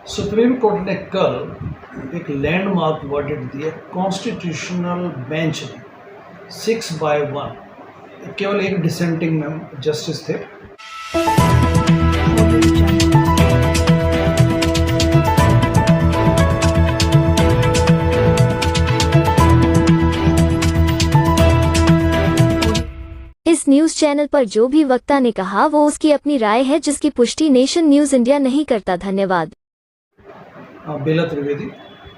Supreme court ने कल एक लैंडमार्क वर्डिक्ट दिया कॉन्स्टिट्यूशनल बेंच ने 6/1। केवल एक डिसेंटिंग में जस्टिस थे। इस न्यूज चैनल पर जो भी वक्ता ने कहा वो उसकी अपनी राय है, जिसकी पुष्टि नेशन न्यूज इंडिया नहीं करता। धन्यवाद। Bela Trivedi.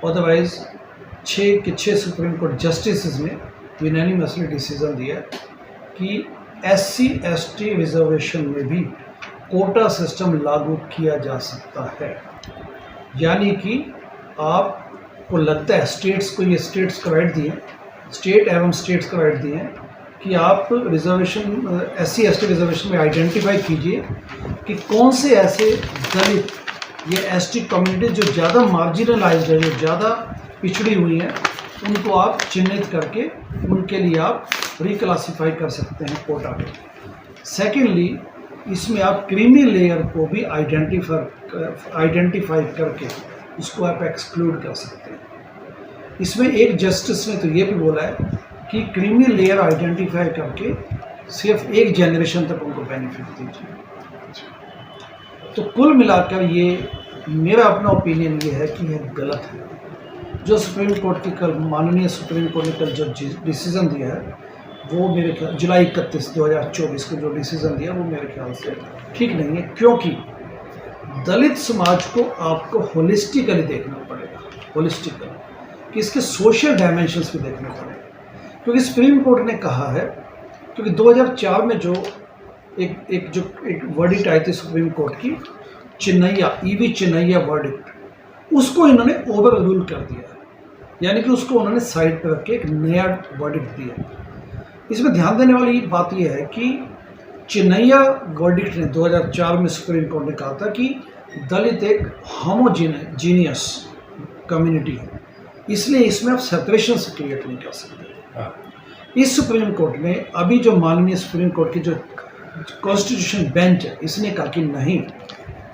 Otherwise 6 supreme court justice ने यूनानिमसली डिसीजन दिया कि SC/ST रिजर्वेशन में भी कोटा सिस्टम लागू किया जा सकता है। यानी कि आपको लगता है स्टेट्स को, ये स्टेट्स को राइट दिए, स्टेट एवं स्टेट्स को राइट दिए कि आप रिजर्वेशन SC/ST रिजर्वेशन में आइडेंटिफाई कीजिए कि कौन से ऐसे दलित ये ST कम्युनिटी जो ज़्यादा मार्जिनलाइज्ड है, जो ज़्यादा पिछड़ी हुई हैं, उनको आप चिन्हित करके उनके लिए आप रिक्लासीफाई कर सकते हैं कोटा में। सेकेंडली, इसमें आप क्रीमी लेयर को भी आइडेंटिफाई करके उसको आप एक्सक्लूड कर सकते हैं। इसमें एक जस्टिस ने तो ये भी बोला है कि क्रीमी लेयर आइडेंटिफाई करके सिर्फ एक जनरेशन तक उनको बेनिफिट दीजिए। तो कुल मिलाकर ये मेरा अपना ओपिनियन ये है कि यह गलत है। जो सुप्रीम कोर्ट की कल माननीय सुप्रीम कोर्ट ने कल जो डिसीज़न दिया है वो मेरे ख्याल जुलाई 31, 2024 को जो डिसीज़न दिया वो मेरे ख्याल से ठीक नहीं है, क्योंकि दलित समाज को आपको होलिस्टिकली देखना पड़ेगा, होलिस्टिकली कि इसके सोशल डायमेंशंस भी देखने पड़ेंगे। क्योंकि सुप्रीम कोर्ट ने कहा है, क्योंकि 2004 में जो एक वर्डिक्ट आई थी सुप्रीम कोर्ट की, EV चिन्नैया वर्डिक्ट, उसको इन्होंने ओवर रूल कर दिया है। यानी कि उसको उन्होंने साइड पर रख के एक नया वर्डिक्ट दिया। इसमें ध्यान देने वाली बात यह है कि चिन्नैया वर्डिक्ट ने 2004 में सुप्रीम कोर्ट ने कहा था कि दलित एक होमोजीनियस कम्युनिटी है, इसलिए इसमें आप सेपरेशन से क्रिएट नहीं कर सकते। इस सुप्रीम कोर्ट ने अभी जो माननीय सुप्रीम कोर्ट की जो कॉन्स्टिट्यूशन बेंच है, इसने कहा कि नहीं,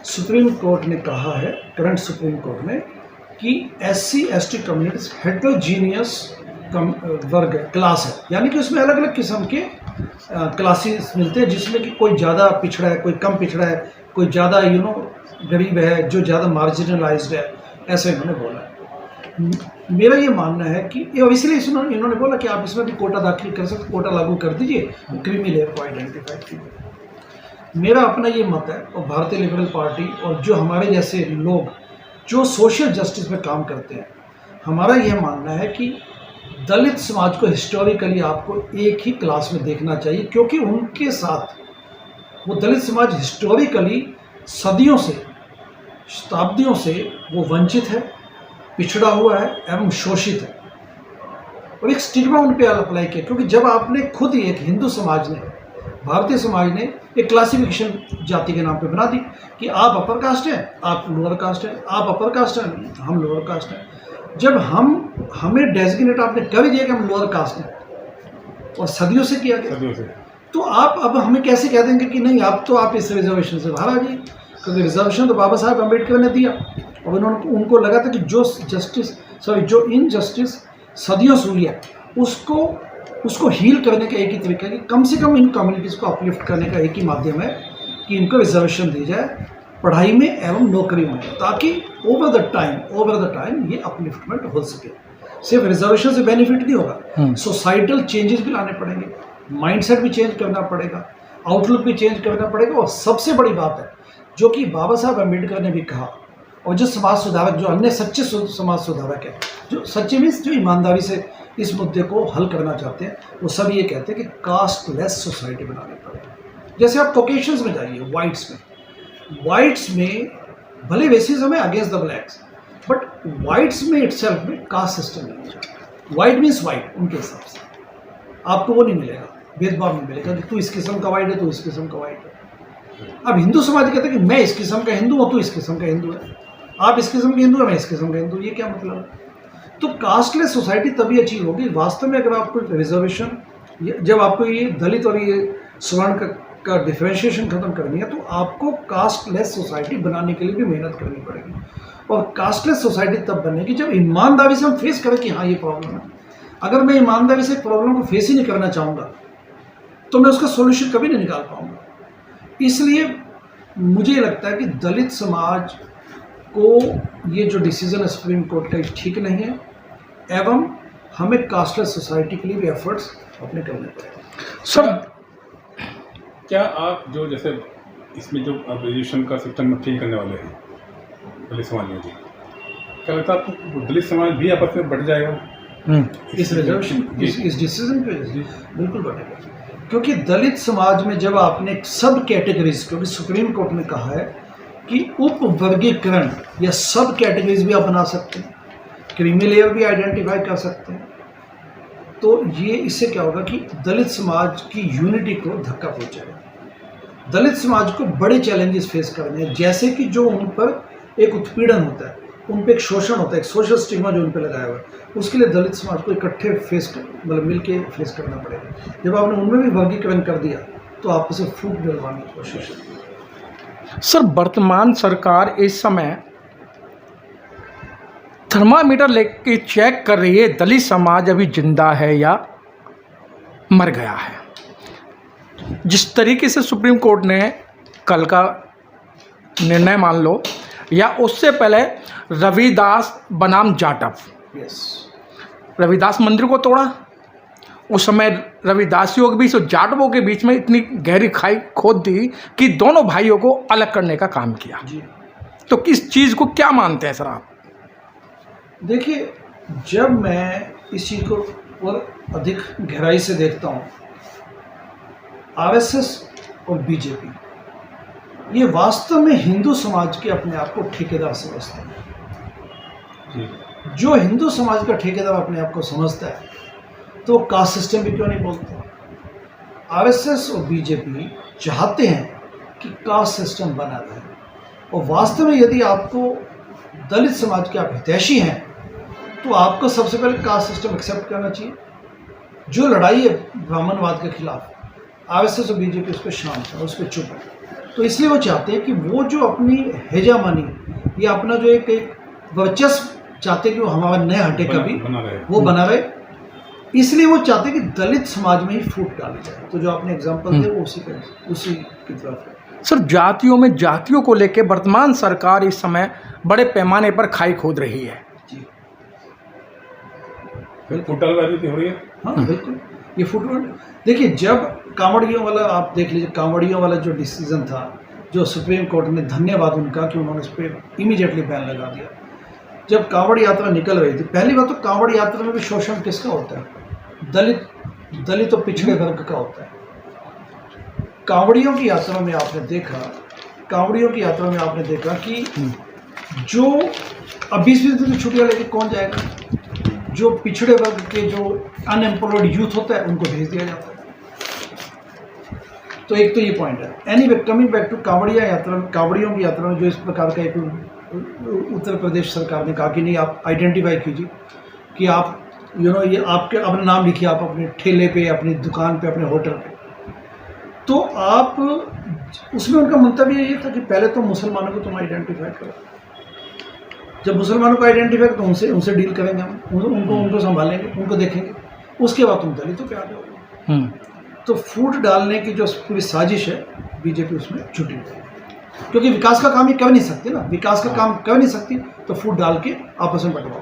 सुप्रीम कोर्ट ने कहा है, करंट सुप्रीम कोर्ट ने, कि SC/ST कम्युनिटीज हेटेरोजीनियस वर्ग है, क्लास है। यानी कि उसमें अलग अलग किस्म के क्लासेस मिलते हैं, जिसमें कि कोई ज़्यादा पिछड़ा है, कोई कम पिछड़ा है, कोई ज़्यादा गरीब है, जो ज़्यादा मार्जिनलाइज्ड है, ऐसा इन्होंने बोला है। मेरा ये मानना है कि इसलिए इन्होंने बोला कि आप इसमें भी कोटा दाखिल कर सकते, कोटा लागू कर दीजिए, क्रीमी लेयर को आइडेंटिफाई कीजिए। मेरा अपना ये मत है, और भारतीय लिबरल पार्टी और जो हमारे जैसे लोग जो सोशल जस्टिस में काम करते हैं, हमारा यह मानना है कि दलित समाज को हिस्टोरिकली आपको एक ही क्लास में देखना चाहिए, क्योंकि उनके साथ वो दलित समाज हिस्टोरिकली सदियों से, शताब्दियों से वो वंचित है, पिछड़ा हुआ है एवं शोषित है, और एक स्टिग्मा उन पर अप्लाई किया। क्योंकि जब आपने खुद ही एक हिंदू समाज ने, भारतीय समाज ने एक क्लासिफिकेशन जाति के नाम पे बना दी कि आप अपर कास्ट हैं, आप लोअर कास्ट हैं, आप अपर कास्ट हैं, हम लोअर कास्ट हैं। जब हमें डेजिग्नेट आपने कर दिया कि हम लोअर कास्ट हैं, और सदियों से किया गया, तो आप अब हमें कैसे कह देंगे कि नहीं, आप इस रिजर्वेशन से बाहर आ जाइए? क्योंकि रिजर्वेशन तो बाबा साहब अम्बेडकर ने दिया, और उनको लगा था कि जो इनजस्टिस सदियों से हुई है उसको हील करने का एक ही तरीका है कि कम से कम इन कम्युनिटीज़ को अपलिफ्ट करने का एक ही माध्यम है कि इनको रिजर्वेशन दी जाए पढ़ाई में एवं नौकरी में, ताकि ओवर द टाइम ये अपलिफ्टमेंट हो सके। सिर्फ रिजर्वेशन से बेनिफिट नहीं होगा, सोसाइटल चेंजेस भी लाने पड़ेंगे, माइंडसेट भी चेंज करना पड़ेगा, आउटलुक भी चेंज करना पड़ेगा। और सबसे बड़ी बात है जो कि बाबा साहब अम्बेडकर ने भी कहा, और जो समाज सुधारक, जो अन्य सच्चे समाज सुधारक है, जो सच्चे मीन्स जो ईमानदारी से इस मुद्दे को हल करना चाहते हैं, वो सब ये कहते हैं कि कास्टलेस सोसाइटी बनानी पड़ेगी। जैसे आप कॉकेशियंस में जाइए, वाइट्स में भले रेसिज्म है against the blacks, but whites में इटसेल्फ में कास्ट सिस्टम नहीं है। वाइट मीन्स वाइट, उनके हिसाब से आपको वो नहीं मिलेगा, भेदभाव नहीं मिलेगा कि तू इस किस्म का वाइट है, तू इस किस्म का वाइट है। अब हिंदू समाज कहते हैं कि मैं इस किस्म का हिंदू हूँ, तू इस किस्म का हिंदू है, आप इस किस्म के हिंदू है, मैं इस किस्म का हिंदू, ये क्या मतलब है? तो कास्टलेस सोसाइटी तभी अचीव होगी वास्तव में, अगर आपको रिजर्वेशन, जब आपको ये दलित और ये स्वर्ण का का डिफरेंशिएशन खत्म करनी है तो आपको कास्टलेस सोसाइटी बनाने के लिए भी मेहनत करनी पड़ेगी। और कास्टलेस सोसाइटी तब बनेगी जब ईमानदारी से हम फेस करें कि हाँ ये प्रॉब्लम है। अगर मैं ईमानदारी से प्रॉब्लम को फेस ही नहीं करना चाहूँगा तो मैं उसका सॉल्यूशन कभी नहीं निकाल पाऊँगा। इसलिए मुझे लगता है कि दलित समाज को ये जो डिसीजन है सुप्रीम कोर्ट का ठीक नहीं है, एवं हमें कास्टलेस सोसाइटी के लिए भी एफर्ट्स अपने करने पड़ेंगे। सर क्या आप जो जैसे इसमें जो आप रिजर्वेशन का सिस्टम चेंज करने वाले हैं दलित समाज में भी, क्या लगता है आपको दलित समाज भी आपस में बढ़ जाएगा इस रिजर्वेशन इस डिसीजन पे? बिल्कुल बढ़ेगा, क्योंकि दलित समाज में जब आपने सब कैटेगरीज, क्योंकि सुप्रीम कोर्ट ने कहा है कि उप वर्गीकरण या सब कैटेगरीज भी आप बना सकते हैं, क्रीमी लेयर भी आइडेंटिफाई कर सकते हैं, तो ये इससे क्या होगा कि दलित समाज की यूनिटी को धक्का पहुंचाएगा। दलित समाज को बड़े चैलेंजेस फेस करने हैं, जैसे कि जो उन पर एक उत्पीड़न होता है, उन पर एक शोषण होता है, एक सोशल स्टिग्मा जो उन पर लगाया हुआ है, उसके लिए दलित समाज को इकट्ठे मतलब मिल के फेस करना पड़ेगा। जब आपने उनमें भी वर्गीकरण कर दिया तो आप उसे फूट दिलवाने की कोशिश है। सर वर्तमान सरकार इस समय थर्मामीटर लेके चेक कर रही है दलित समाज अभी जिंदा है या मर गया है। जिस तरीके से सुप्रीम कोर्ट ने कल का निर्णय मान लो या उससे पहले रविदास बनाम जाटव, रविदास मंदिर को तोड़ा, उस समय रविदासियों के बीच और जाटवों के बीच में इतनी गहरी खाई खोद दी कि दोनों भाइयों को अलग करने का काम किया। तो किस चीज़ को क्या मानते हैं सर आप? देखिए, जब मैं इस चीज़ को और अधिक गहराई से देखता हूँ, आरएसएस और बीजेपी ये वास्तव में हिंदू समाज के अपने आप को ठेकेदार समझते हैं। जो हिंदू समाज का ठेकेदार अपने आप को समझता है तो कास्ट सिस्टम भी क्यों नहीं बोलते? आरएसएस और बीजेपी चाहते हैं कि कास्ट सिस्टम बना रहे, और वास्तव में यदि आपको दलित समाज के आप हितैषी हैं तो आपको सबसे पहले कास्ट सिस्टम एक्सेप्ट करना चाहिए। जो लड़ाई है ब्राह्मणवाद के खिलाफ, आरएसएस और बीजेपी उस पर शांत है, उस पर चुप है। तो इसलिए वो चाहते हैं कि वो जो अपनी हेजामानी या अपना जो एक वर्चस्व चाहते हैं कि वो हमारा न हटे कभी, वो बना रहे। इसलिए वो चाहते हैं कि दलित समाज में ही फूट डाली जाए। तो जो आपने एग्जाम्पल दिए वो उसी की तरफ है। सर जातियों में जातियों को लेकर वर्तमान सरकार इस समय बड़े पैमाने पर खाई खोद रही है। जी फुटबॉल राजनीति हो रही है। हाँ बिल्कुल, ये फुटबॉल देखिए, जब कांवड़ियों वाला आप देख लीजिए, कांवड़ियों वाला जो डिसीजन था, जो सुप्रीम कोर्ट ने, धन्यवाद उनका कि उन्होंने इस पर इमीडिएटली बैन लगा दिया। जब कांवड़ यात्रा निकल रही थी, पहली बात तो कांवड़ यात्रा में भी शोषण किसका होता है? दलित और पिछड़े वर्ग का होता है। कांवड़ियों की यात्रा में आपने देखा कि जो अब 20 दिन की छुट्टियां लेके कौन जाएगा? जो पिछड़े वर्ग के जो अनएम्प्लॉयड यूथ होता है उनको भेज दिया जाता है। तो एक तो ये पॉइंट है। एनीवे, कमिंग बैक टू कांवड़ियों की यात्रा में जो इस प्रकार का एक उत्तर प्रदेश सरकार ने कहा कि नहीं, आप आइडेंटिफाई कीजिए कि आप ये आपके अपना नाम लिखिए, आप अपने ठेले पे, अपनी दुकान पे, अपने होटल पे। तो आप उसमें उनका मंतव्य ये था कि पहले तो मुसलमानों को तुम आइडेंटिफाई करो। जब मुसलमानों को आइडेंटिफाई तो उनसे डील करेंगे हम, उनको संभालेंगे, उनको देखेंगे, उसके बाद तुम दलितों पे आ जाओगे। तो फूट डालने की जो पूरी साजिश है, बीजेपी उसमें जुटी हुई है, क्योंकि विकास का काम ये कर नहीं सकती ना, विकास का काम कर नहीं सकती तो फूट डाल के आपस में बंटवाओ।